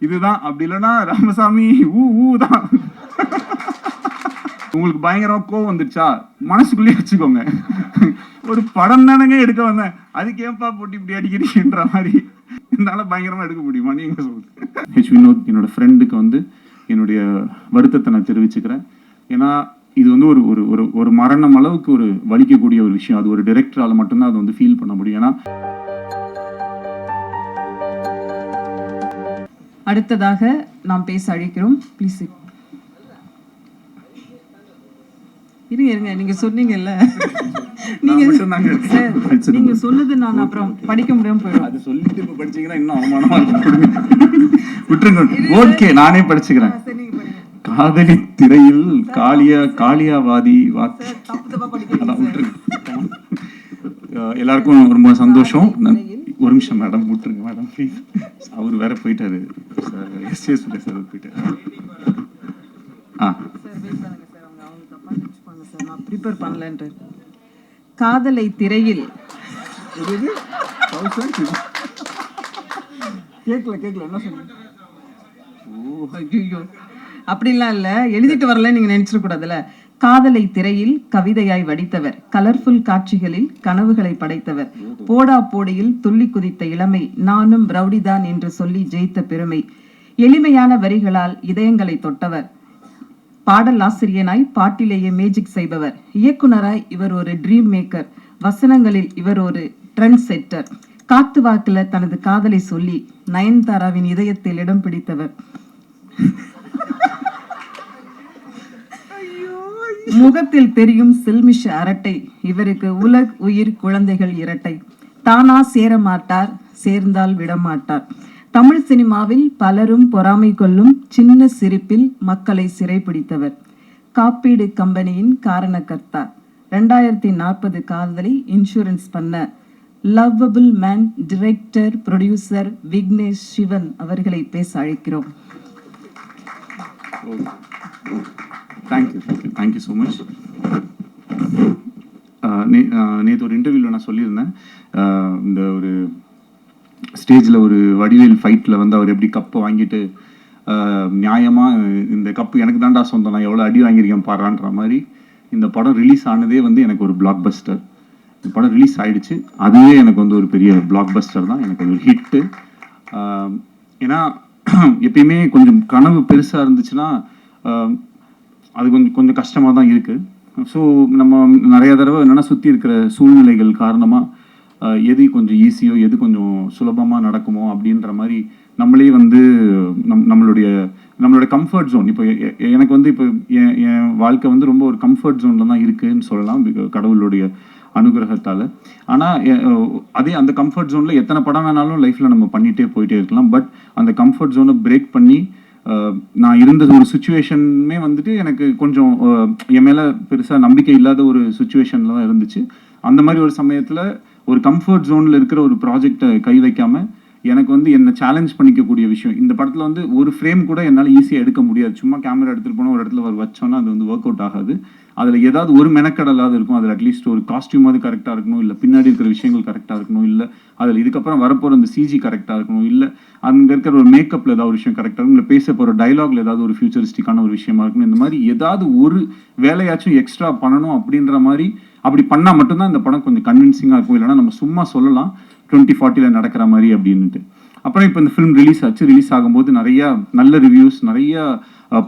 இதுதான். அப்படி இல்லைன்னா ராமசாமி ஊ தான். உங்களுக்கு பயங்கரமா கோவம் வந்துருச்சா, மனசுக்குள்ளேயே வச்சுக்கோங்க. ஒரு படம் தானங்க எடுக்க வந்தேன், அதுக்கு ஏன்பா போட்டு இப்படி அடிக்கிறீங்கன்ற மாதிரி என்னால பயங்கரமா எடுக்க முடியுமா நீங்க சொல்லுங்க. ஹெச் வினோத் என்னோட ஃப்ரெண்டுக்கு வந்து என்னுடைய வருத்தத்தை நான் தெரிவிச்சுக்கிறேன். ஏன்னா இது வந்து ஒரு ஒரு ஒரு மரணம் அளவுக்கு ஒரு வலிக்கக்கூடிய ஒரு விஷயம். அது ஒரு டைரக்டரால மட்டும்தான் அதை வந்து ஃபீல் பண்ண முடியும். ஏன்னா அடுத்ததாக நாம் பேச அழைக்கிறோம். ப்ளீஸ் இருங்க, நீங்க சொன்னீங்கல்ல, நீங்க சொன்னது நான் அப்புறம் படிக்க முடியாம போயிடும். அது சொல்லிட்டு இப்ப படிச்சீங்கன்னா இன்னும் அவமானமா இருக்கும். விட்டுருங்க. ஓகே, நானே படிச்சுக்கிறேன். காதலி திரையில் காளியாவாதி எல்லாருக்கும் ரொம்ப சந்தோஷம். ஒரு நிமிஷம் மேடம், விட்டுருங்க மேடம் ப்ளீஸ். அவர் வேற போயிட்டாரு சார், எஸ்எஸ் சார் போயிட்டாரு. ப்ரிப்பேர் பண்ணலன்ட்டு. காதலை திரையில் கேட்கல என்ன சொன்னீங்க? அப்படிலாம் இல்ல, எழுதிட்டு வரல நீங்க நினைச்சிடக்கூடாதுல. காதலை திரையில் கவிதையாய் வடித்தவர், கலர்ஃபுல் காட்சிகளில் கனவுகளை படைத்தவர், போடா போடியில் துள்ளி குதித்த இளமை, நானும் ரவுடிதான் என்று சொல்லி ஜெயித்த பெருமை, எளிமையான வரிகளால் இதயங்களை தொட்டவர், பாடல் ஆசிரியனாய் பாட்டிலேயே மேஜிக் செய்பவர், இயக்குனராய் இவர் ஒரு ட்ரீம் மேக்கர், வசனங்களில் இவர் ஒரு ட்ரெண்ட் செட்டர், காத்து வாக்குல தனது காதலை சொல்லி நயன்தாராவின் இதயத்தில் இடம் பிடித்தவர், முகத்தில் தெரியும் சில்மிஷ அரட்டை, இவருக்கு உலக் உயிர் குழந்தைகள் இரட்டை, தானா சேர மாட்டார் சேர்ந்தால் விடமாட்டார், தமிழ் சினிமாவில் பலரும் பொறாமை கொள்ளும் சின்ன சிரிப்பில் மக்களை சிறைப்பிடித்தவர், காப்பீடு கம்பெனியின் காரணக்கர்த்தா, 2040 காதலை இன்சூரன்ஸ் பண்ண lovable man, director producer Vignesh Sivan அவர்களை பேச அழைக்கிறோம். Thank you so much. நேற்று ஒரு இன்டர்வியூவில் நான் சொல்லியிருந்தேன், இந்த ஒரு ஸ்டேஜில் ஒரு வடிவேல் ஃபைட்டில் வந்து அவர் எப்படி கப்பை வாங்கிட்டு நியாயமாக இந்த கப்பு எனக்கு தான்டா சொந்தம், நான் எவ்வளோ அடி வாங்கியிருக்கேன் பாடுறான்ற மாதிரி இந்த படம் ரிலீஸ் ஆனதே வந்து எனக்கு ஒரு பிளாக் பஸ்டர். இந்த படம் ரிலீஸ் ஆகிடுச்சு, அதுவே எனக்கு வந்து ஒரு பெரிய பிளாக் பஸ்டர் தான், எனக்கு அது ஒரு ஹிட்டு. ஏன்னா எப்பயுமே கொஞ்சம் கனவு பெருசாக இருந்துச்சுன்னா அது கொஞ்சம் கஷ்டமாக தான் இருக்குது. ஸோ நம்ம நிறைய தடவை என்னென்னா சுற்றி இருக்கிற சூழ்நிலைகள் காரணமாக எது கொஞ்சம் ஈஸியோ எது கொஞ்சம் சுலபமாக நடக்குமோ அப்படின்ற மாதிரி நம்மளே வந்து நம்மளுடைய கம்ஃபர்ட் ஜோன். இப்போ எனக்கு வந்து இப்போ என் வாழ்க்கை வந்து ரொம்ப ஒரு கம்ஃபர்ட் ஜோனில் தான் இருக்குதுன்னு சொல்லலாம், கடவுளுடைய அனுகிரகத்தால். ஆனால் அதே அந்த கம்ஃபர்ட் ஜோனில் எத்தனை படம் வேணாலும் லைஃப்பில் நம்ம பண்ணிகிட்டே போயிட்டே இருக்கலாம். பட் அந்த கம்ஃபர்ட் ஜோனை பிரேக் பண்ணி நான் இருந்த ஒரு சுச்சுவேஷனுமே வந்துட்டு எனக்கு கொஞ்சம் என் மேலே பெருசாக நம்பிக்கை இல்லாத ஒரு சுச்சுவேஷனில் தான் இருந்துச்சு. அந்த மாதிரி ஒரு சமயத்தில் ஒரு கம்ஃபர்ட் ஜோனில் இருக்கிற ஒரு ப்ராஜெக்டை கை வைக்காமல் எனக்கு வந்து என்னை சேலஞ்ச் பண்ணிக்கக்கூடிய விஷயம். இந்த படத்தில் வந்து ஒரு ஃப்ரேம் கூட என்னால் ஈஸியாக எடுக்க முடியாது. சும்மா கேமரா எடுத்துகிட்டு போனால் ஒரு இடத்துல வச்சோன்னா அது வந்து ஒர்க் அவுட் ஆகாது. அதில் ஏதாவது ஒரு மெனக்கடலாவது இருக்கும். அதில் அட்லீஸ்ட் ஒரு காஸ்டியூமாவது கரெக்டாக இருக்கணும், இல்லை பின்னாடி இருக்கிற விஷயங்கள் கரெக்டாக இருக்கணும், இல்லை அதில் இதுக்கப்புறம் வரப்போகிற அந்த சிஜி கரெக்டாக இருக்கணும், இல்லை அங்கே இருக்கிற ஒரு மேக்கப்பில் ஏதாவது ஒரு விஷயம் கரெக்டாக இருக்கும், இல்லை பேச போகிற டைலாக்ல ஏதாவது ஒரு ஃபியூச்சரிஸ்டிக்கான ஒரு விஷயமா இருக்கணும். இந்த மாதிரி ஏதாவது ஒரு வேலையாச்சும் எக்ஸ்ட்ரா பண்ணணும் அப்படின்ற மாதிரி. அப்படி பண்ணால் மட்டும்தான் இந்த படம் கொஞ்சம் கன்வின்சிங்காக இருக்கும். இல்லைனா நம்ம சும்மா சொல்லலாம் 2040 நடக்கிற மாதிரி அப்படின்ட்டு. அப்புறம் இப்போ இந்த ஃபிலிம் ரிலீஸ் ஆச்சு. ரிலீஸ் ஆகும்போது நிறையா நல்ல ரிவ்யூஸ், நிறைய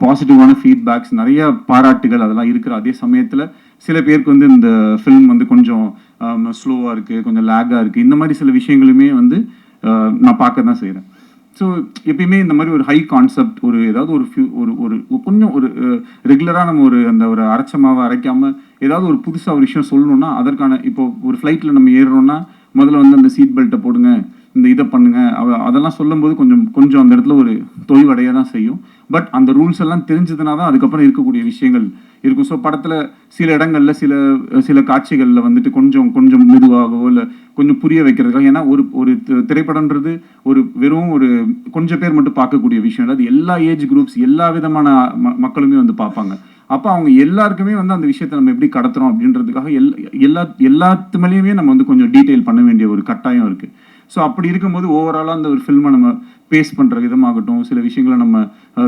பாசிட்டிவான ஃபீட்பேக்ஸ், நிறைய பாராட்டுகள் அதெல்லாம் இருக்கிற அதே சமயத்தில் சில பேருக்கு வந்து இந்த ஃபிலிம் வந்து கொஞ்சம் ஸ்லோவாக இருக்குது, கொஞ்சம் லேக்காக இருக்குது, இந்த மாதிரி சில விஷயங்களுமே வந்து நான் பார்க்க தான் செய்கிறேன். ஸோ எப்பயுமே இந்த மாதிரி ஒரு ஹை கான்செப்ட், ஒரு ஏதாவது ஒரு கொஞ்சம் ஒரு ரெகுலராக நம்ம அந்த ஒரு அரைச்சமாவை அரைக்காமல் ஏதாவது ஒரு புதுசாக ஒரு விஷயம் சொல்லணும்னா அதற்கான இப்போ ஒரு ஃப்ளைட்டில் நம்ம ஏறுறோம்னா முதல்ல வந்து அந்த சீட் பெல்ட்டை போடுங்க, இந்த இதை பண்ணுங்க, அதெல்லாம் சொல்லும்போது கொஞ்சம் அந்த இடத்துல ஒரு தொய்வடைய தான் செய்யும். பட் அந்த ரூல்ஸ் எல்லாம் தெரிஞ்சதுனா தான் அதுக்கப்புறம் இருக்கக்கூடிய விஷயங்கள் இருக்கும். ஸோ படத்தில் சில இடங்களில் சில காட்சிகளில் வந்துட்டு கொஞ்சம் மெதுவாகவோ இல்லை கொஞ்சம் புரிய வைக்கிறதுக்காக. ஏன்னா ஒரு திரைப்படம்ன்றது வெறும் கொஞ்சம் பேர் மட்டும் பார்க்கக்கூடிய விஷயம் இல்லை. அது எல்லா ஏஜ் குரூப்ஸ், எல்லா விதமான மக்களுமே வந்து பார்ப்பாங்க. அப்போ அவங்க எல்லாருக்குமே வந்து அந்த விஷயத்தை நம்ம எப்படி கடத்துறோம் அப்படின்றதுக்காக எல்லாத்து மேலேயுமே நம்ம வந்து கொஞ்சம் டீட்டெயில் பண்ண வேண்டிய ஒரு கட்டாயம் இருக்குது. ஸோ அப்படி இருக்கும்போது ஓவராலாக அந்த ஒரு ஃபில்மை நம்ம பேஸ் பண்ணுற விதமாகட்டும், சில விஷயங்களை நம்ம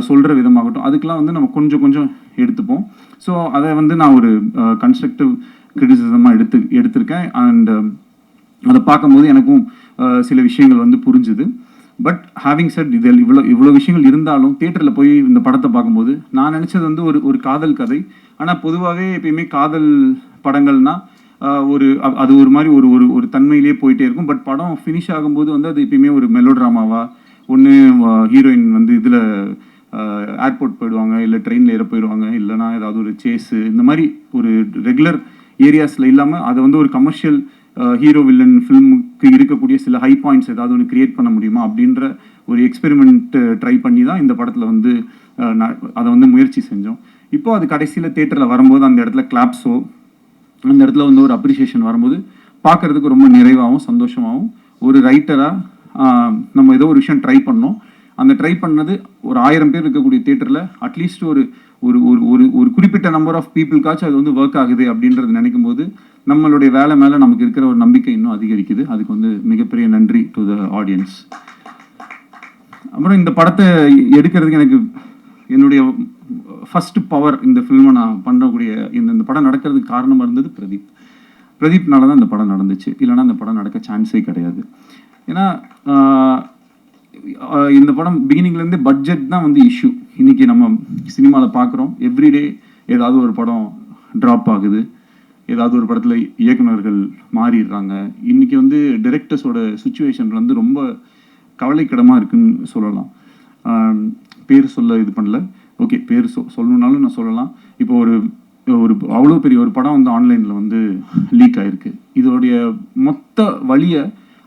சொல்கிற விதமாகட்டும், அதுக்கெலாம் வந்து நம்ம கொஞ்சம் கொஞ்சம் எடுத்துப்போம். ஸோ அதை வந்து நான் ஒரு கன்ஸ்ட்ரக்டிவ் கிரிட்டிசிசமாக எடுத்திருக்கேன். அண்ட் அதை பார்க்கும்போது எனக்கும் சில விஷயங்கள் வந்து புரிஞ்சுது. பட் ஹேவிங் செட் இதில் இவ்வளோ விஷயங்கள் இருந்தாலும் தேட்டரில் போய் இந்த படத்தை பார்க்கும்போது நான் நினச்சது வந்து ஒரு காதல் கதை. ஆனால் பொதுவாகவே எப்பயுமே காதல் படங்கள்னா அது ஒரு மாதிரி ஒரு தன்மையிலேயே போயிட்டே இருக்கும். பட் படம் ஃபினிஷ் ஆகும்போது வந்து அது எப்பயுமே ஒரு மெலோட்ராமாவா, ஒன்று ஹீரோயின் வந்து இதில் ஏர்போர்ட் போயிடுவாங்க, இல்லை ட்ரெயினில் ஏற போயிடுவாங்க, இல்லைனா ஏதாவது ஒரு சேஸு, இந்த மாதிரி ஒரு ரெகுலர் ஏரியாஸில் இல்லாமல் அதை வந்து ஒரு கமர்ஷியல் ஹீரோ வில்லன் ஃபில்முக்கு இருக்கக்கூடிய சில ஹை பாயிண்ட்ஸ் ஏதாவது ஒன்று கிரியேட் பண்ண முடியுமா அப்படின்ற ஒரு எக்ஸ்பெரிமெண்ட் ட்ரை பண்ணி தான் இந்த படத்தில் வந்து அதை வந்து முயற்சி செஞ்சோம். இப்போது அது கடைசியில் தேட்டரில் வரும்போது அந்த இடத்துல கிளாப்ஸோ, அந்த இடத்துல வந்து ஒரு அப்ரிசியேஷன் வரும்போது பார்க்குறதுக்கு ரொம்ப நிறைவாகவும் சந்தோஷமாகவும், ஒரு ரைட்டராக நம்ம ஏதோ ஒரு விஷயம் ட்ரை பண்ணோம். அந்த ட்ரை பண்ணது ஒரு 1000 பேர் இருக்கக்கூடிய தேட்டரில் அட்லீஸ்ட் ஒரு ஒரு ஒரு ஒரு குறிப்பிட்ட நம்பர் ஆஃப் பீப்புளுக்காச்சும் அது வந்து ஒர்க் ஆகுது அப்படின்றது நினைக்கும் போது நம்மளுடைய வேலை மேலே நமக்கு இருக்கிற ஒரு நம்பிக்கை இன்னும் அதிகரிக்குது. அதுக்கு வந்து மிகப்பெரிய நன்றி டு த ஆடியன்ஸ். அப்புறம் இந்த படத்தை எடுக்கிறதுக்கு எனக்கு என்னுடைய ஃபர்ஸ்ட் பவர், இந்த ஃபில்மை நான் பண்ணக்கூடிய இந்த படம் நடக்கிறதுக்கு காரணமாக இருந்தது பிரதீப்னால தான் இந்த படம் நடந்துச்சு. இல்லைனா இந்த படம் நடக்க சான்ஸே கிடையாது. ஏன்னா இந்த படம் பிகினிங்லேருந்தே பட்ஜெட் தான் வந்து இஷ்யூ. இன்றைக்கி நம்ம சினிமாவில் பார்க்குறோம், எவ்ரிடே ஏதாவது ஒரு படம் ட்ராப் ஆகுது, ஏதாவது ஒரு படத்தில் இயக்குநர்கள் மாறிடுறாங்க. இன்றைக்கி வந்து டைரக்டர்ஸோட சுச்சுவேஷன் வந்து ரொம்ப கவலைக்கிடமாக இருக்குன்னு சொல்லலாம். பேர் சொல்ல இது பண்ணல, ஓகே பேர் சொல்லணுன்னாலும் நான் சொல்லலாம். இப்போ ஒரு அவ்வளோ பெரிய ஒரு படம் வந்து ஆன்லைனில் வந்து லீக் ஆகிருக்கு. இதோடைய மொத்த வழியை,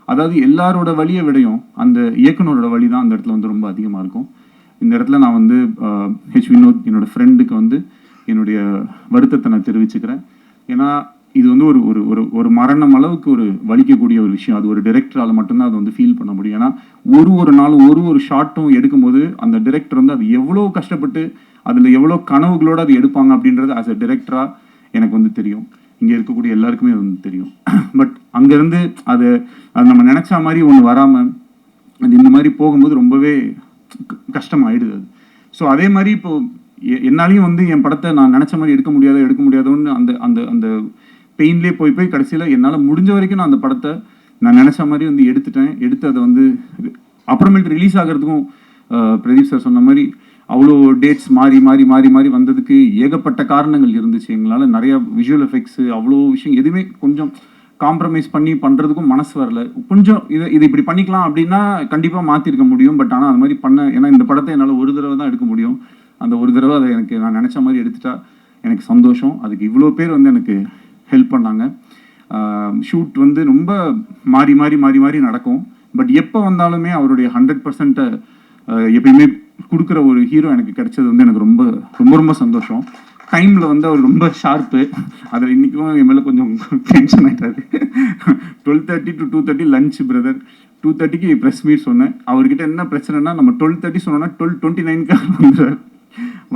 அதாவது எல்லாரோட வழியை விடையும் அந்த இயக்குனரோட வழி தான் அந்த இடத்துல வந்து ரொம்ப அதிகமாக இருக்கும். இந்த இடத்துல நான் வந்து வினோத் என்னோடய ஃப்ரெண்டுக்கு வந்து என்னுடைய வருத்தத்தை நான் தெரிவிச்சுக்கிறேன். ஏன்னா இது வந்து ஒரு மரணம் அளவுக்கு ஒரு வலிக்கக்கூடிய ஒரு விஷயம். அது ஒரு டைரக்டரால் மட்டும்தான் அதை வந்து ஃபீல் பண்ண முடியும். ஏன்னா ஒரு நாளும் ஒரு ஷார்ட்டும் எடுக்கும்போது அந்த டைரக்டர் வந்து அது எவ்வளோ கஷ்டப்பட்டு அதில் எவ்வளோ கனவுகளோடு அது எடுப்பாங்க அப்படின்றது ஆஸ் அ டைரக்டராக எனக்கு வந்து தெரியும். இங்கே இருக்கக்கூடிய எல்லாருக்குமே அது வந்து தெரியும். பட் அங்கேருந்து அது நம்ம நினச்ச மாதிரி ஒன்று வராமல் அது இந்த மாதிரி போகும்போது ரொம்பவே கஷ்டமாயிடுது அது. ஸோ அதே மாதிரி இப்போது என்னாலையும் வந்து என் படத்தை நான் நினச்ச மாதிரி எடுக்க முடியாதோன்னு அந்த அந்த அந்த பெயின்லேயே போய் கடைசியில் என்னால் முடிஞ்ச வரைக்கும் நான் அந்த படத்தை நான் நினச்ச மாதிரி வந்து எடுத்து அதை வந்து அப்புறமேட்டு ரிலீஸ் ஆகிறதுக்கும் பிரதீப் சார் சொன்ன மாதிரி அவ்வளோ டேட்ஸ் மாறி வந்ததுக்கு ஏகப்பட்ட காரணங்கள் இருந்துச்சு. எங்களால் நிறையா விஷுவல் எஃபெக்ட்ஸு அவ்வளோ விஷயம் எதுவுமே கொஞ்சம் காம்ப்ரமைஸ் பண்ணுறதுக்கும் மனசு வரல. கொஞ்சம் இது இப்படி பண்ணிக்கலாம் அப்படின்னா கண்டிப்பாக மாற்றிருக்க முடியும். பட் ஆனால் அது மாதிரி ஏன்னா இந்த படத்தை என்னால் ஒரு தடவை தான் எடுக்க முடியும். அந்த ஒரு தடவை அதை நான் நினச்ச மாதிரி எடுத்துட்டா எனக்கு சந்தோஷம். அதுக்கு இவ்வளோ பேர் வந்து எனக்கு ஹெல்ப் பண்ணாங்க. ஷூட் வந்து ரொம்ப மாறி நடக்கும். பட் எப்போ வந்தாலுமே அவருடைய 100% எப்பயுமே கொடுக்குற ஒரு ஹீரோ எனக்கு கிடைச்சது வந்து எனக்கு ரொம்ப சந்தோஷம். டைமில் வந்து அவர் ரொம்ப ஷார்ப்பு. அதில் இன்றைக்கும் என் மேலே கொஞ்சம் டென்ஷன் ஆகிட்டாரு. 12:30 to 2:30 லஞ்ச் பிரதர், 2:30க்கு ப்ரெஸ் மீட் சொன்னேன். அவர்கிட்ட என்ன பிரச்சனைனா நம்ம 12:30 சொன்னோன்னா 12:29க்கு வந்துடுறார்.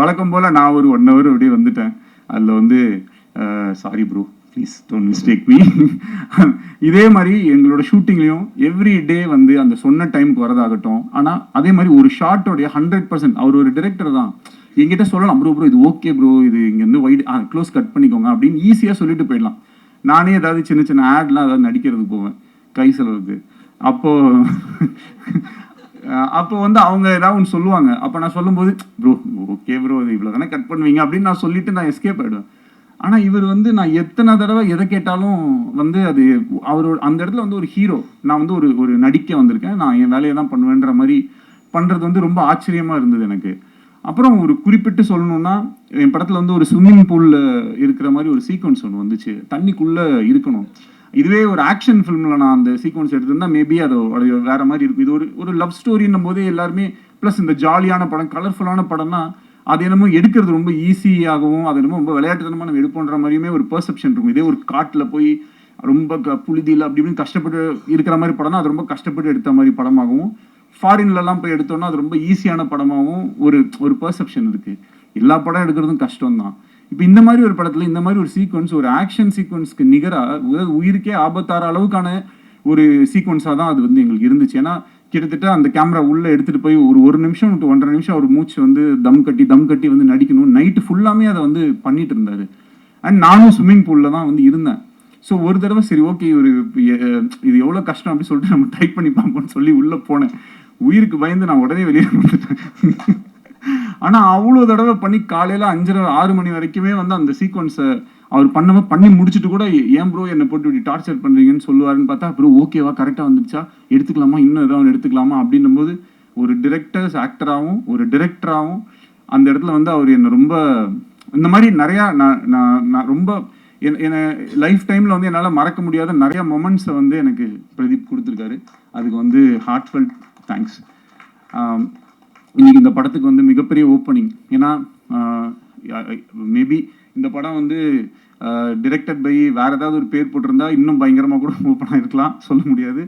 வழக்கம் போல் நான் ஒரு 1 hour அப்படியே வந்துட்டேன். அதில் வந்து sorry bro, please don't mistake me. இதே மாதிரி எங்களோட ஷூட்டிங்லேயும் எவ்ரி டே வந்து அந்த சொன்ன டைமுக்கு வரதாகட்டும். ஆனால் அதே மாதிரி ஒரு ஷார்ட்டோடைய 100% அவர் ஒரு டிரெக்டர் தான். என்கிட்ட சொல்லலாம், ப்ரோ இது ஓகே ப்ரோ, இது இங்கேருந்து வைட் க்ளோஸ் கட் பண்ணிக்கோங்க அப்படின்னு ஈஸியாக சொல்லிட்டு போயிடலாம். நானே ஏதாவது சின்ன ஆட்லாம் ஏதாவது நடிக்கிறதுக்கு போவேன் கை செலவுக்கு. அப்போ வந்து அவங்க ஏதாவது ஒன்று சொல்லுவாங்க. அப்போ நான் சொல்லும்போது ப்ரோ ஓகே ப்ரோ இது இவ்வளோ தானே கட் பண்ணுவீங்க அப்படின்னு நான் சொல்லிட்டு நான் எஸ்கேப் ஆகிடுவேன். ஆனால் இவர் வந்து நான் எத்தனை தடவை எதை கேட்டாலும் வந்து அது அந்த இடத்துல வந்து ஒரு ஹீரோ, நான் வந்து ஒரு நடிக்க வந்திருக்கேன், நான் என் வேலையை தான் பண்ணுவேன்ற மாதிரி பண்ணுறது வந்து ரொம்ப ஆச்சரியமாக இருந்தது எனக்கு. அப்புறம் ஒரு குறிப்பிட்டு சொல்லணும்னா என் படத்தில் வந்து ஒரு ஸ்விம்மிங் பூலில் இருக்கிற மாதிரி ஒரு சீக்வன்ஸ் ஒன்று வந்துச்சு. தண்ணிக்குள்ளே இருக்கணும். இதுவே ஒரு ஆக்ஷன் ஃபிலிமில் நான் அந்த சீக்வன்ஸ் எடுத்திருந்தா மேபி அது வேறு மாதிரி இருக்கும். இது ஒரு லவ் ஸ்டோரின்னும் போதே எல்லாருமே ப்ளஸ் இந்த ஜாலியான படம், கலர்ஃபுல்லான படம்னா அது என்னமோ எடுக்கிறது ரொம்ப ஈஸியாகவும் அது என்னமோ ரொம்ப விளையாட்டுத்தனமாக நம்ம எடுப்போன்ற மாதிரியுமே ஒரு பெர்செப்ஷன் இருக்கும். இதே ஒரு காட்டில் போய் ரொம்ப புழுதியில் அப்படி இப்படின்னு கஷ்டப்பட்டு இருக்கிற மாதிரி படம்னா அது ரொம்ப கஷ்டப்பட்டு எடுத்த மாதிரி படமாகவும், ஃபாரின்லலாம் போய் எடுத்தோம்னா அது ரொம்ப ஈஸியான படமாகவும் ஒரு பெர்செப்ஷன் இருக்குது. எல்லா படம் எடுக்கிறதும் கஷ்டம்தான். இப்போ இந்த மாதிரி ஒரு படத்தில் இந்த மாதிரி ஒரு சீக்வன்ஸ், ஒரு ஆக்ஷன் சீக்வன்ஸ்க்கு நிகராக உயிருக்கே ஆபத்தார அளவுக்கான ஒரு சீக்வன்ஸாக தான் அது வந்து எங்களுக்கு இருந்துச்சு. ஏன்னா கிட்டத்தட்ட அந்த கேமரா உள்ளே எடுத்துகிட்டு போய் ஒரு நிமிஷம் டு 1.5 நிமிஷம் அவர் மூச்சு வந்து தம் கட்டி வந்து நடிக்கணும். நைட்டு ஃபுல்லாமே அதை வந்து பண்ணிட்டு இருந்தார். அண்ட் நானும் ஸ்விம்மிங் பூலில் தான் வந்து இருந்தேன். ஸோ ஒரு தடவை சரி ஓகே இது எவ்வளோ கஷ்டம் அப்படின்னு சொல்லிட்டு நம்ம ட்ரை பண்ணி பார்ப்போம்னு சொல்லி உள்ளே போனேன். உயிருக்கு பயந்து நான் உடனே வெளியே வந்துட்டேன். ஆனால் அவ்வளோ தடவை பண்ணி காலையில் 5:30-6 மணி வரைக்குமே வந்து அந்த சீக்வன்ஸை அவர் பண்ணி முடிச்சுட்டு கூட ஏன் ப்ரோ என்னை போட்டு இப்படி டார்ச்சர் பண்ணுறீங்கன்னு சொல்லுவாருன்னு பார்த்தா அப்புறம் ஓகேவா கரெக்டாக வந்துருச்சா எடுத்துக்கலாமா இன்னும் ஏதாவது எடுத்துக்கலாமா அப்படின்னும் போது ஒரு ஆக்டராகவும் ஒரு டிரெக்டராகவும் அந்த இடத்துல வந்து அவர் என்னை ரொம்ப இந்த மாதிரி நிறையா நான் ரொம்ப என்னை லைஃப் டைமில் வந்து என்னால் மறக்க முடியாத நிறைய மொமெண்ட்ஸை வந்து எனக்கு பிரதீப் கொடுத்துருக்காரு. அதுக்கு வந்து ஹார்ட்ஃபெல்ட் தேங்க்ஸ். இன்னைக்கு இந்த படத்துக்கு வந்து மிகப்பெரிய ஓப்பனிங். ஏன்னா மேபி இந்த படம் வந்து டிரெக்டட் பை வேற ஏதாவது ஒரு பேர் போட்டிருந்தா இன்னும் பயங்கரமாக கூட ஓப்பனாக இருக்கலாம், சொல்ல முடியாது.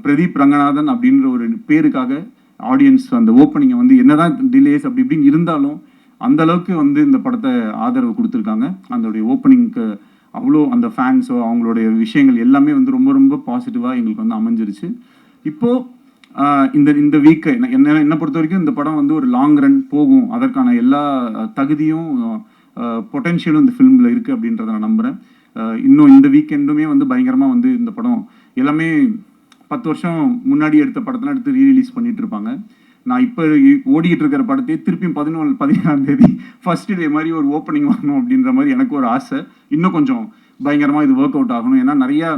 பிரதீப் ரங்கநாதன் அப்படின்ற ஒரு பேருக்காக ஆடியன்ஸ் அந்த ஓப்பனிங்கை வந்து என்னதான் டிலேஸ் அப்படி இப்படின்னு இருந்தாலும் அந்த அளவுக்கு வந்து இந்த படத்தை ஆதரவு கொடுத்துருக்காங்க. அதோடைய ஓப்பனிங்க்கு அவ்வளோ அந்த ஃபேன்ஸோ அவங்களுடைய விஷயங்கள் எல்லாமே வந்து ரொம்ப ரொம்ப பாசிட்டிவாக எங்களுக்கு வந்து அமைஞ்சிருச்சு. இப்போது இந்த வீக்கை என்னை பொறுத்த வரைக்கும் இந்த படம் வந்து ஒரு லாங் ரன் போகும், அதற்கான எல்லா தகுதியும் பொட்டென்ஷியலும் இந்த ஃபிலிமில் இருக்குது அப்படின்றத நான் நம்புகிறேன். இன்னும் இந்த வீக்கெண்டுமே வந்து பயங்கரமாக வந்து இந்த படம் எல்லாமே 10 வருஷம் முன்னாடி எடுத்த படத்தெல்லாம் எடுத்து ரீரிலீஸ் பண்ணிட்டு இருப்பாங்க. நான் இப்போ ஓடிக்கிட்டு இருக்கிற படத்தையே திருப்பியும் 17ஆம் தேதி ஃபர்ஸ்ட் டே மாதிரி ஒரு ஓப்பனிங் வாங்கணும் அப்படின்ற மாதிரி எனக்கு ஒரு ஆசை. இன்னும் கொஞ்சம் பயங்கரமாக இது ஒர்க் அவுட் ஆகணும். ஏன்னா நிறையா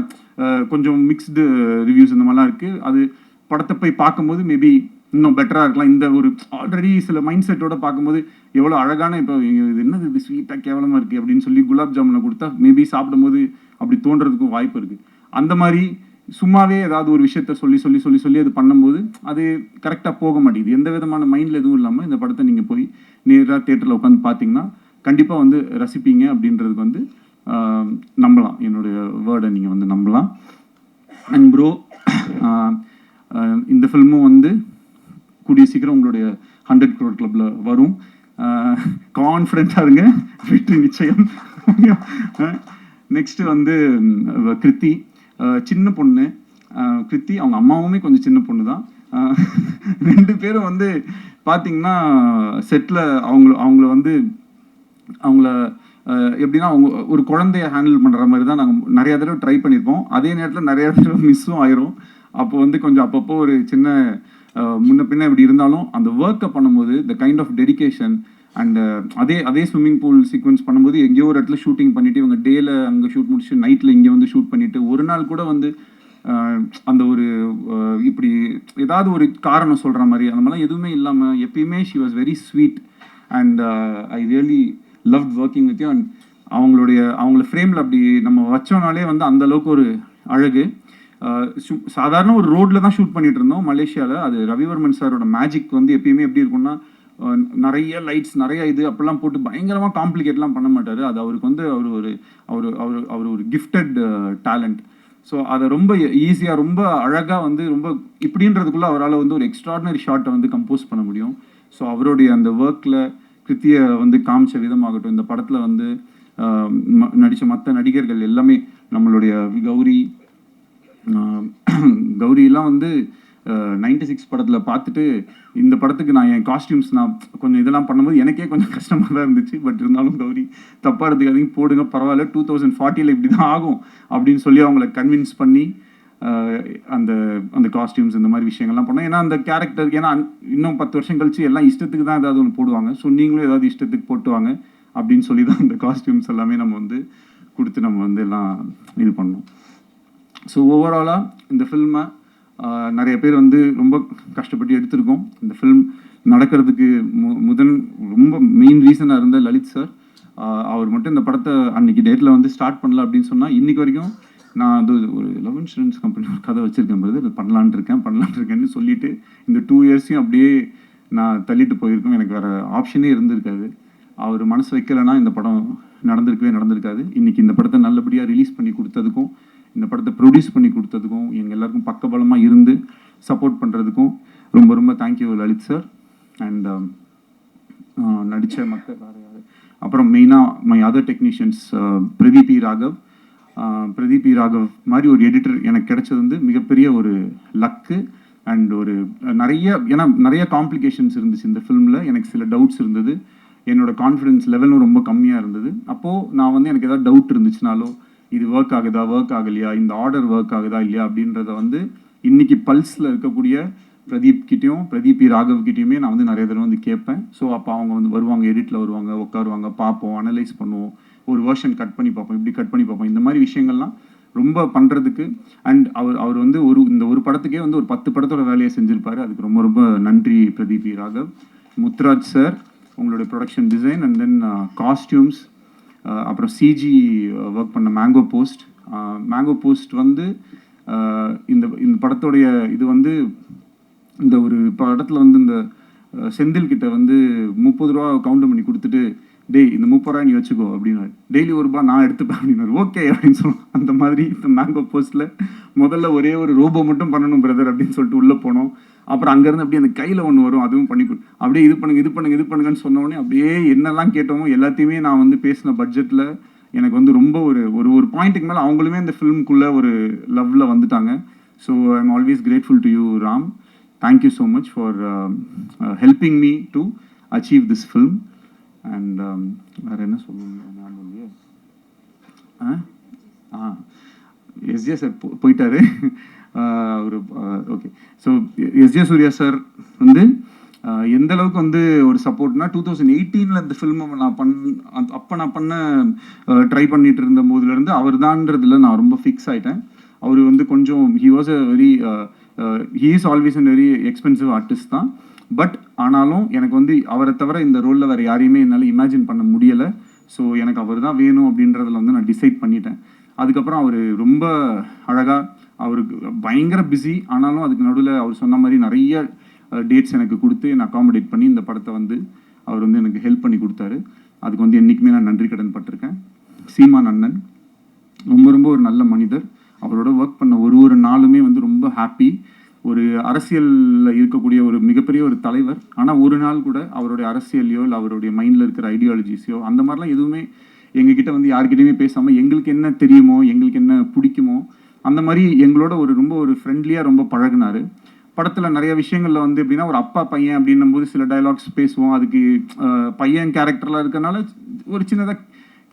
கொஞ்சம் மிக்ஸ்டு ரிவ்யூஸ் இந்த மாதிரிலாம் இருக்குது. அது படத்தை போய் பார்க்கும்போது மேபி இன்னும் பெட்டராக இருக்கலாம். இந்த ஒரு ஆல்ரெடி சில மைண்ட் செட்டோட பார்க்கும்போது எவ்வளோ அழகான இப்போ இது என்னது இது ஸ்வீட்டாக கேவலமாக இருக்குது அப்படின்னு சொல்லி குலாப் ஜாமுனை கொடுத்தா மேபி சாப்பிடும்போது அப்படி தோன்றதுக்கும் வாய்ப்பு இருக்குது. அந்த மாதிரி சும்மாவே ஏதாவது ஒரு விஷயத்த சொல்லி அது பண்ணும்போது அது கரெக்டாக போக மாட்டேங்குது. எந்த விதமான மைண்டில் எதுவும் இல்லாமல் இந்த படத்தை நீங்கள் போய் நேராக தேட்டரில் உட்காந்து பார்த்தீங்கன்னா கண்டிப்பாக வந்து ரசிப்பீங்க அப்படின்றதுக்கு வந்து நம்பலாம். என்னுடைய வேர்டை நீங்கள் வந்து நம்பலாம். அண்ட் ப்ரோ இந்த ஃபில்மும் வந்து கூடிய சீக்கிரம் உங்களுடைய 100 crore கிளப்ல வரும். கான்ஃபிடென்ட்டாக இருங்க, வெற்றி நிச்சயம். நெக்ஸ்ட் வந்து கிருத்தி, சின்ன பொண்ணு. கிருத்தி அவங்க அம்மாவுமே கொஞ்சம் சின்ன பொண்ணு தான். 2 பேரும் வந்து பார்த்தீங்கன்னா செட்டில் அவங்கள வந்து அவங்கள எப்படின்னா அவங்க ஒரு குழந்தைய ஹேண்டில் பண்ணுற மாதிரி தான் நாங்கள் நிறையா தடவை ட்ரை பண்ணியிருப்போம். அதே நேரத்தில் நிறையா தடவை மிஸ்ஸும் ஆயிரும். அப்போ வந்து கொஞ்சம் அப்பப்போ ஒரு சின்ன முன்ன பின்ன இப்படி இருந்தாலும் அந்த ஒர்க்கை பண்ணும்போது the kind of dedication and அதே ஸ்விம்மிங் பூல் சீக்வன்ஸ் பண்ணும்போது எங்கேயோ ஒரு இடத்துல ஷூட்டிங் பண்ணிவிட்டு இவங்க டேயில் அங்கே ஷூட் முடிச்சு நைட்டில் இங்கே வந்து ஷூட் பண்ணிவிட்டு ஒரு நாள் கூட வந்து அந்த ஒரு இப்படி ஏதாவது ஒரு காரணம் சொல்கிற மாதிரி அந்த மாதிரிலாம் எதுவுமே இல்லாமல் எப்பயுமே she was very sweet and I really love working with you. And அவங்கள ஃப்ரேமில் அப்படி நம்ம வச்சோனாலே வந்து அந்தளவுக்கு ஒரு அழகு. சாதாரண ஒரு ரோட்டில் தான் ஷூட் பண்ணிட்டு இருந்தோம் மலேசியாவில். அது ரவிவர்மன் சாரோட மேஜிக் வந்து எப்பயுமே எப்படி இருக்கும்னா நிறைய லைட்ஸ் நிறைய இது அப்படிலாம் போட்டு பயங்கரமாக காம்ப்ளிகேட்லாம் பண்ண மாட்டார். அது அவருக்கு வந்து அவர் ஒரு கிஃப்டட் டேலண்ட். ஸோ அதை ரொம்ப ஈஸியாக ரொம்ப அழகாக வந்து ரொம்ப இப்படின்றதுக்குள்ளே அவரால் வந்து ஒரு எக்ஸ்ட்ராடினரி ஷாட்டை வந்து கம்போஸ் பண்ண முடியும். ஸோ அவருடைய அந்த ஒர்க்கில் கிருத்தியை வந்து காமிச்ச விதமாகட்டும், இந்த படத்தில் வந்து நடித்த மற்ற நடிகர்கள் எல்லாமே நம்மளுடைய கௌரியெல்லாம் வந்து 96 படத்தில் பார்த்துட்டு இந்த படத்துக்கு நான் என் காஸ்டியூம்ஸ் நான் கொஞ்சம் இதெல்லாம் பண்ணும்போது எனக்கே கொஞ்சம் கஷ்டமாக தான் இருந்துச்சு. பட் இருந்தாலும் கௌரி தப்பாக எடுத்துக்காதீங்க, போடுங்க பரவாயில்ல, 2040 இப்படி தான் ஆகும் அப்படின்னு சொல்லி அவங்கள கன்வின்ஸ் பண்ணி அந்த காஸ்டியூம்ஸ் இந்த மாதிரி விஷயங்கள்லாம் பண்ணோம். ஏன்னா அந்த கேரக்டர் ஏன்னா இன்னும் 10 வருஷம் கழிச்சு எல்லாம் இஷ்டத்துக்கு தான் ஏதாவது ஒன்று போடுவாங்க. ஸோ நீங்களும் ஏதாவது இஷ்டத்துக்கு போட்டுவாங்க அப்படின்னு சொல்லி தான் அந்த காஸ்டியூம்ஸ் எல்லாமே நம்ம வந்து கொடுத்து நம்ம வந்து எல்லாம் இது பண்ணோம். ஸோ ஓவராலாக இந்த ஃபில்மை நிறைய பேர் வந்து ரொம்ப கஷ்டப்பட்டு எடுத்திருக்கோம். இந்த ஃபில்ம் நடக்கிறதுக்கு ரொம்ப மெயின் ரீசனாக இருந்த லலித் சார். அவர் மட்டும் இந்த படத்தை அன்னைக்கு டேட்டில் வந்து ஸ்டார்ட் பண்ணல அப்படின்னு சொன்னால் இன்றைக்கி வரைக்கும் நான் அது ஒரு லவ் இன்சூரன்ஸ் கம்பெனி ஒரு கதை வச்சுருக்கேன் போது அது பண்ணலான்ட்டு இருக்கேன்னு சொல்லிட்டு இந்த 2 இயர்ஸையும் அப்படியே நான் தள்ளிட்டு போயிருக்கோம். எனக்கு வேறு ஆப்ஷனே இருந்திருக்காது. அவர் மனசு வைக்கலைன்னா இந்த படம் நடந்திருக்காது. இன்றைக்கி இந்த படத்தை நல்லபடியாக ரிலீஸ் பண்ணி கொடுத்ததுக்கும் இந்த படத்தை ப்ரொடியூஸ் பண்ணி கொடுத்ததுக்கும் எங்கள் எல்லாருக்கும் பக்கபலமாக இருந்து சப்போர்ட் பண்ணுறதுக்கும் ரொம்ப ரொம்ப தேங்க்யூ லலித் சார். அண்ட் நடித்த மற்ற வேறு யார் அப்புறம் மெயினாக my other technicians Pradeep Raghav, Pradeep Raghav மாதிரி ஒரு எடிட்டர் எனக்கு கிடைச்சது வந்து மிகப்பெரிய ஒரு லக்கு. அண்ட் ஒரு நிறைய காம்ப்ளிகேஷன்ஸ் இருந்துச்சு இந்த ஃபிலிமில். எனக்கு சில டவுட்ஸ் இருந்தது, என்னோட கான்ஃபிடன்ஸ் லெவலும் ரொம்ப கம்மியாக இருந்தது. அப்போது நான் வந்து எனக்கு ஏதாவது டவுட் இருந்துச்சுனாலோ, இது ஒர்க் ஆகுதா ஒர்க் ஆகலையா, இந்த ஆர்டர் ஒர்க் ஆகுதா இல்லையா அப்படின்றத வந்து இன்னைக்கு பல்ஸில் இருக்கக்கூடிய பிரதீப் ராகவ் கிட்டேயுமே நான் வந்து நிறைய தடவை வந்து கேட்பேன். ஸோ அப்போ அவங்க வந்து வருவாங்க, எடிட்டில் வருவாங்க, உட்காருவாங்க, பார்ப்போம், அனலைஸ் பண்ணுவோம், ஒரு வேர்ஷன் கட் பண்ணி பார்ப்போம், இப்படி கட் பண்ணி பார்ப்போம். இந்த மாதிரி விஷயங்கள்லாம் ரொம்ப பண்ணுறதுக்கு. அண்ட் அவர் வந்து இந்த ஒரு படத்துக்கே வந்து ஒரு 10 படத்தோட வேலையை செஞ்சுருப்பாரு. அதுக்கு ரொம்ப ரொம்ப நன்றி பிரதீப் ராகவ். முத்துராஜ் சார், உங்களுடைய production design and then costumes, அப்புறம் சிஜி ஒர்க் பண்ண மேங்கோ போஸ்ட் வந்து இந்த படத்தோடைய இது வந்து இந்த ஒரு படத்தில் வந்து இந்த செந்தில் கிட்ட வந்து 30 ரூபா கவுண்ட் பண்ணி கொடுத்துட்டு, டேய் இந்த 30 ரூபா நீ வச்சுக்கோ அப்படின்னு, டெய்லி ₹1 நான் எடுத்துப்பேன் அப்படின்னு, ஓகே அப்படின்னு சொல்லுவோம். அந்த மாதிரி இந்த மேங்கோ போஸ்ட்டில் முதல்ல ஒரே ஒரு ரோபோ மட்டும் பண்ணணும் பிரதர் அப்படின்னு சொல்லிட்டு உள்ளே போனோம். அப்புறம் அங்கேருந்து அப்படியே அந்த கையில் ஒன்று வரும், அதுவும் பண்ணி அப்படியே இது பண்ணுங்கன்னு சொன்னோடனே அப்படியே என்னெல்லாம் கேட்டோமோ எல்லாத்தையுமே நான் வந்து பேசின பட்ஜெட்டில் எனக்கு வந்து ரொம்ப ஒரு பாயிண்ட்டுக்கு மேலே அவங்களுமே இந்த ஃபிலிம்குள்ளே ஒரு லவ்வில் வந்துட்டாங்க. So I am always grateful to you Ram. Thank you so much for helping me to achieve this film. And வேறு என்ன சொல்லணும், எஸ்ஜே சார் போயிட்டாரு. ஒரு okay. So SJ Surya sir வந்து எந்த அளவுக்கு வந்து ஒரு சப்போர்ட்னா, 2018 இந்த ஃபில்மை நான் பண்ண ட்ரை பண்ணிட்டு இருந்த போதுலேருந்து அவர் தான்றதுல நான் ரொம்ப ஃபிக்ஸ் ஆகிட்டேன். அவர் வந்து கொஞ்சம் he was a very he is always an very expensive artist தான். பட் ஆனாலும் எனக்கு வந்து அவரை தவிர இந்த ரோலில் வேறு யாரையுமே என்னால் இமேஜின் பண்ண முடியலை. ஸோ எனக்கு அவர் தான் வேணும் அப்படின்றதில் வந்து நான் டிசைட் பண்ணிட்டேன். அதுக்கப்புறம் அவர் ரொம்ப அழகாக, அவருக்கு பயங்கர பிஸி, ஆனாலும் அதுக்கு நடுவில் அவர் சொன்ன மாதிரி நிறைய டேட்ஸ் எனக்கு கொடுத்து என்னை அகாமடேட் பண்ணி இந்த படத்தை வந்து அவர் வந்து எனக்கு ஹெல்ப் பண்ணி கொடுத்தாரு. அதுக்கு வந்து என்றைக்குமே நான் நன்றி கடன் பட்டிருக்கேன். சீமான் அண்ணன் ரொம்ப ஒரு நல்ல மனிதர். அவரோட ஒர்க் பண்ண ஒரு நாளுமே வந்து ரொம்ப ஹாப்பி. ஒரு அரசியலில் இருக்கக்கூடிய ஒரு மிகப்பெரிய ஒரு தலைவர், ஆனால் ஒரு நாள் கூட அவருடைய அரசியலையோ இல்லை அவருடைய மைண்டில் இருக்கிற ஐடியாலஜிஸையோ அந்த மாதிரிலாம் எதுவுமே எங்ககிட்ட வந்து யார்கிட்டையுமே பேசாமல் எங்களுக்கு என்ன தெரியுமோ, எங்களுக்கு என்ன பிடிக்குமோ அந்த மாதிரி எங்களோட ரொம்ப ஃப்ரெண்ட்லியாக ரொம்ப பழகினார். படத்தில் நிறைய விஷயங்களில் வந்து எப்படின்னா, ஒரு அப்பா பையன் அப்படின்னும் போது சில டைலாக்ஸ் பேசுவோம். அதுக்கு பையன் கேரக்டர்லாம் இருக்கிறனால ஒரு சின்னதாக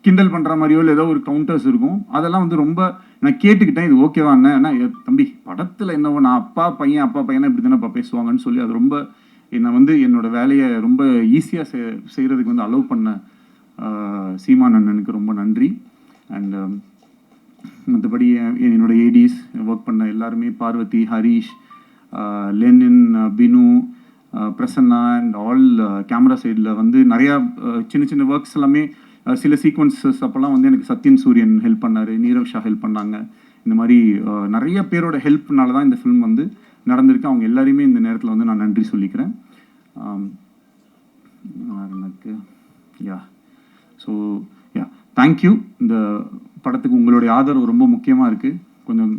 கிண்டல் பண்ணுற மாதிரியோ இல்லை ஏதோ ஒரு கவுண்டர்ஸ் இருக்கும். அதெல்லாம் வந்து ரொம்ப நான் கேட்டுக்கிட்டேன், இது ஓகேவா அண்ணா தம்பி படத்தில் என்னவோ நான் அப்பா பையனா இப்படி தானேப்பா பேசுவாங்கன்னு சொல்லி அது ரொம்ப என்னை வந்து என்னோட வேலையை ரொம்ப ஈஸியாக செய்கிறதுக்கு வந்து அலோவ் பண்ண சீமான் அண்ணனுக்கு ரொம்ப நன்றி. அண்ட் மற்றபடி என்னோட ஏடிஸ் ஒர்க் பண்ண எல்லாருமே, Parvathy, Harish, Lenin, Binu, Prasanna and all camera சைடில் வந்து நிறையா சின்ன ஒர்க்ஸ் எல்லாமே, சில சீக்வன்சஸ் அப்போல்லாம் வந்து எனக்கு சத்யன் சூரியன் ஹெல்ப் பண்ணார், நீரவ் ஷா ஹெல்ப் பண்ணாங்க. இந்த மாதிரி நிறைய பேரோட ஹெல்ப்னால தான் இந்த ஃபிலிம் வந்து நடந்திருக்கு. அவங்க எல்லாரையுமே இந்த நேரத்தில் வந்து நான் நன்றி சொல்லிக்கிறேன். எனக்கு ஸோ தேங்க்யூ. இந்த படத்துக்கு உங்களுடைய ஆதரவு ரொம்ப முக்கியமாக இருக்குது. கொஞ்சம்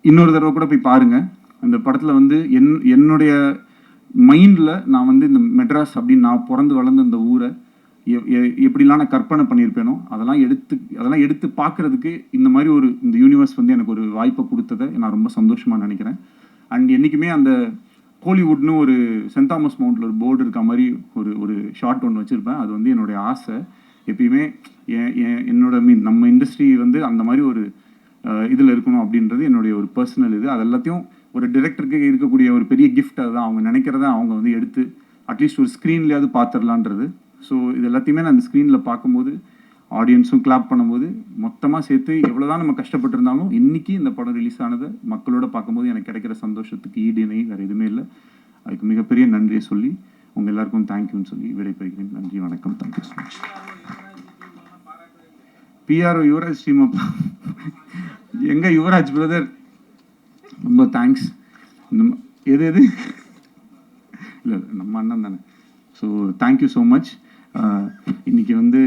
இன்னொரு தடவை கூட போய் பாருங்கள். அந்த படத்தில் வந்து என்னுடைய மைண்டில் நான் வந்து இந்த மெட்ராஸ் அப்படின்னு நான் பிறந்து வளர்ந்த இந்த ஊரை எப்படிலாம் நான் கற்பனை பண்ணியிருப்பேனோ அதெல்லாம் எடுத்து பார்க்குறதுக்கு இந்த மாதிரி இந்த யூனிவர்ஸ் வந்து எனக்கு ஒரு வாய்ப்பை கொடுத்ததை நான் ரொம்ப சந்தோஷமாக நினைக்கிறேன். அண்ட் என்றைக்குமே அந்த ஹாலிவுட்னு ஒரு சென்ட் தாமஸ் மவுண்டில் ஒரு போர்டு இருக்க மாதிரி ஒரு ஷார்ட் ஒன்று வச்சுருப்பேன். அது வந்து என்னுடைய ஆசை. எப்பயுமே நம்ம இண்டஸ்ட்ரி வந்து அந்த மாதிரி ஒரு இதில் இருக்கணும் அப்படின்றது என்னுடைய ஒரு பர்சனல் இது. அது எல்லாத்தையும் ஒரு டிரெக்டருக்கு இருக்கக்கூடிய ஒரு பெரிய கிஃப்ட். அதுதான் அவங்க நினைக்கிறத அவங்க வந்து எடுத்து அட்லீஸ்ட் ஒரு ஸ்க்ரீன்லேயாவது பார்த்துடலான்றது. ஸோ இது எல்லாத்தையுமே நான் அந்த ஸ்க்ரீனில் பார்க்கும்போது, ஆடியன்ஸும் கிளாப் பண்ணும்போது, மொத்தமாக சேர்த்து எவ்வளோ தான் நம்ம கஷ்டப்பட்டிருந்தாலும் இன்றைக்கி இந்த படம் ரிலீஸ் ஆனதை மக்களோட பார்க்கும்போது எனக்கு கிடைக்கிற சந்தோஷத்துக்கு ஈடு இணை வேறு எதுவுமே இல்லை. அதுக்கு மிகப்பெரிய நன்றியை சொல்லி உங்கள் எல்லாருக்கும் தேங்க்யூன்னு சொல்லி விடைபெறுகிறேன். நன்றி, வணக்கம். Thank you so much. PRO Yuvaraj Srimappa, எங்கள் யுவராஜ் பிரதர் ரொம்ப தேங்க்ஸ். எது இல்லை நம்ம அண்ணன் தானே. So thank you so much. இன்னைக்கு வந்து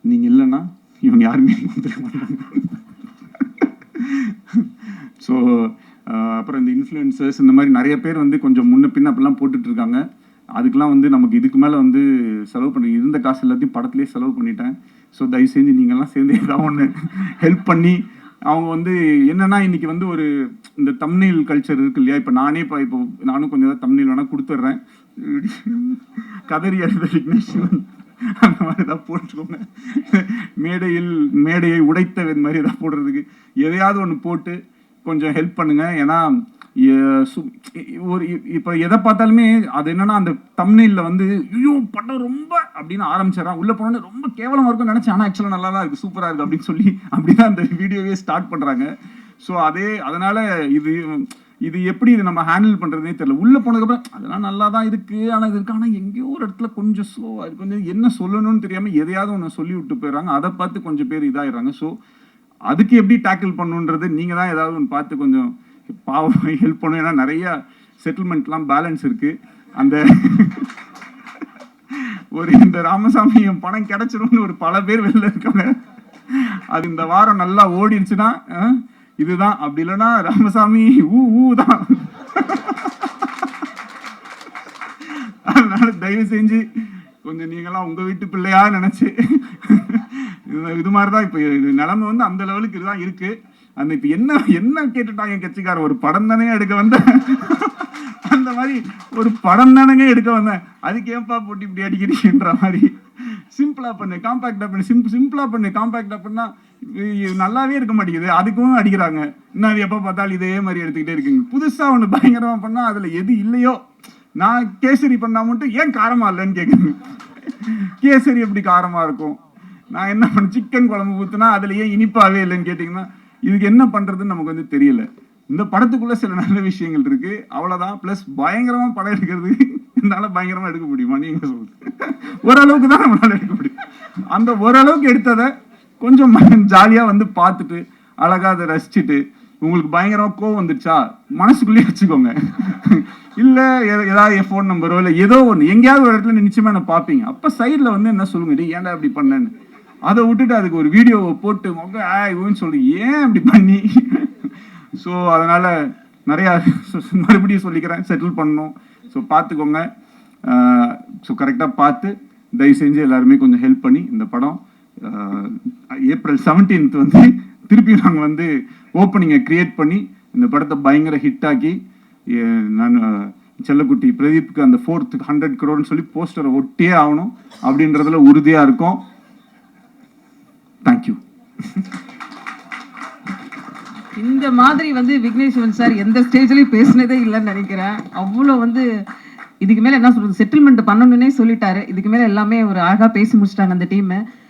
நீங்கள் இல்லைன்னா இவங்க யாருமே வந்துட மாட்டாங்க. ஸோ அப்புறம் இந்த இன்ஃப்ளூயன்சர்ஸ் இந்த மாதிரி நிறைய பேர் வந்து கொஞ்சம் முன்ன பின்ன அப்படிலாம் போட்டுட்ருக்காங்க. அதுக்கெலாம் வந்து நமக்கு இதுக்கு மேலே வந்து செலவு பண்ணி இருந்த காசு எல்லாத்தையும் படத்துலேயே செலவு பண்ணிட்டேன். ஸோ தயவு செஞ்சு நீங்கள்லாம் சேர்ந்து ஏதாவது ஒன்று ஹெல்ப் பண்ணி அவங்க வந்து என்னன்னா இன்னைக்கு வந்து ஒரு இந்த தம்ப்நெயில் கல்ச்சர் இருக்கு இல்லையா, இப்போ நானும் கொஞ்சம் ஏதாவது தம்ப்நெயில் வேணால் கொடுத்துட்றேன், கதறி அழுத விக்னேஸ்வரன் அந்த மாதிரி ஏதாவது போட்டுக்கோங்க, மேடையை உடைத்தவன் மாதிரி ஏதாவது போடுறதுக்கு எதையாவது ஒன்று போட்டு கொஞ்சம் ஹெல்ப் பண்ணுங்க. ஏன்னா ஒரு இப்போ எதை பார்த்தாலுமே அது என்னன்னா அந்த தம்ப்நெயில்ல வந்து ஐயோ படம் ரொம்ப அப்படின்னு ஆரம்பிச்சிடறான், உள்ள போனோன்னே ரொம்ப கேவலமா இருக்கும்னு நினைச்சேன், ஆனால் ஆக்சுவலாக நல்லா தான் இருக்கு, சூப்பராக இருக்கு அப்படின்னு சொல்லி அப்படிதான் அந்த வீடியோவே ஸ்டார்ட் பண்றாங்க. ஸோ அதனால இது எப்படி இது நம்ம ஹேண்டில் பண்றதுனே தெரியல. உள்ள போனதுக்கப்புறம் அதெல்லாம் நல்லா தான் இருக்கு, ஆனால் இது இருக்கு, ஆனால் எங்கேயோ ஒரு இடத்துல கொஞ்சம் ஸ்லோவா இருக்கு, கொஞ்சம் என்ன சொல்லணும்னு தெரியாம எதையாவது ஒன்று சொல்லி விட்டு போயிடுறாங்க, அதை பார்த்து கொஞ்சம் பேர் இதாயிடுறாங்க. ஸோ அதுக்கு எப்படி டேக்கிள் பண்ணுன்றது நீங்க தான் ஏதாவது ஒன்று பார்த்து கொஞ்சம் பாவம் ஹெல்ப் பண்ணும். ஏன்னா நிறைய செட்டில்மெண்ட்லாம் பேலன்ஸ் இருக்கு. அந்த இந்த ராமசாமி பணம் கிடைச்சிரும்னு ஒரு பல பேர் வெளில இருக்காங்க, அது இந்த வாரம் நல்லா ஓடிடுச்சுன்னா இதுதான், அப்படி இல்லைன்னா ராமசாமி ஊ தான். அதனால தயவு செஞ்சு கொஞ்சம் நீங்களாம் உங்க வீட்டு பிள்ளையா நினைச்சு இது மாதிரிதான் இப்ப நிலைமை வந்து அந்த லெவலுக்கு இதுதான் இருக்கு. அந்த இப்ப என்ன கேட்டுட்டாங்க கட்சிக்காரர், ஒரு படம் தானே எடுக்க வந்த அந்த மாதிரி ஒரு படம் தானே எடுக்க வந்தேன், அதுக்கு ஏன்பா போட்டு இப்படி அடிக்கிறீங்கன்ற மாதிரி சிம்பிளா பண்ணு, காம்பாக்டா பண்ணு, சிம்பிளா பண்ணு, காம்பாக்டா பண்ணா நல்லாவே இருக்க மாட்டேங்குது, அதுக்கும் அடிக்கிறாங்க. இன்னும் அது எப்ப பார்த்தாலும் இதே மாதிரி எடுத்துக்கிட்டே இருக்குங்க. புதுசா ஒண்ணு பயங்கரமா பண்ணா அதுல எது இல்லையோ, நான் கேசரி பண்ணா மட்டும் ஏன் காரமா இல்லைன்னு கேட்குறேன். கேசரி எப்படி காரமா இருக்கும், நான் என்ன பண்ண சிக்கன் குழம்பு ஊத்துனா அதுல ஏன் இனிப்பாவே இல்லைன்னு கேட்டீங்கன்னா இதுக்கு என்ன பண்றதுன்னு நமக்கு வந்து தெரியல. இந்த படத்துக்குள்ள சில நல்ல விஷயங்கள் இருக்கு, அவ்வளவுதான். பிளஸ் பயங்கரமா படம் எடுக்கிறது என்னால பயங்கரமா எடுக்க முடியுமா நீங்க சொல்லுங்க. ஓரளவுக்கு தான் நம்மளால எடுக்க முடியும். அந்த ஓரளவுக்கு எடுத்ததை கொஞ்சம் ஜாலியா வந்து பார்த்துட்டு அழகா அதை ரசிச்சுட்டு, உங்களுக்கு பயங்கரமா கோவம் வந்துருச்சா மனசுக்குள்ளேயே வச்சுக்கோங்க. இல்ல ஏதாவது என் ஃபோன் நம்பரோ இல்லை ஏதோ ஒன்று எங்கேயாவது ஒரு இடத்துல நிச்சயமா என்ன பார்ப்பீங்க, அப்ப சைட்ல வந்து என்ன சொல்லுங்க, ஏன்டா இப்படி பண்ணேன்னு. அதை விட்டுட்டு அதுக்கு ஒரு வீடியோவை போட்டு மொன்னு சொல்லி ஏன் அப்படி பண்ணி. ஸோ அதனால நிறைய மறுபடியும் சொல்லிக்கிறேன், செட்டில் பண்ணணும். ஸோ பார்த்துக்கோங்க. ஸோ கரெக்டாக பார்த்து தயவு செஞ்சு எல்லாருமே கொஞ்சம் ஹெல்ப் பண்ணி இந்த படம் April 17th வந்து திருப்பி நாங்கள் வந்து ஓப்பனிங்கை கிரியேட் பண்ணி இந்த படத்தை பயங்கர ஹிட் ஆக்கி, நான் செல்லக்குட்டி பிரதீப்க்கு அந்த 4th 100 crore சொல்லி போஸ்டரை ஒட்டியே ஆகணும் அப்படின்றதுல உறுதியாக இருக்கும். தேங்க்யூ. இந்த மாதிரி வந்து விக்னேஸ்வரன் சார் எந்த ஸ்டேஜ்லயும் பேசினதே இல்லைன்னு நினைக்கிறேன். அவ்வளோ வந்து இதுக்கு மேல என்ன சொல்றது, செட்டில்மெண்ட் பண்ணணும்னே சொல்லிட்டாரு. இதுக்கு மேல எல்லாமே ஒரு அழகா பேசி முடிச்சிட்டாங்க அந்த டீம்.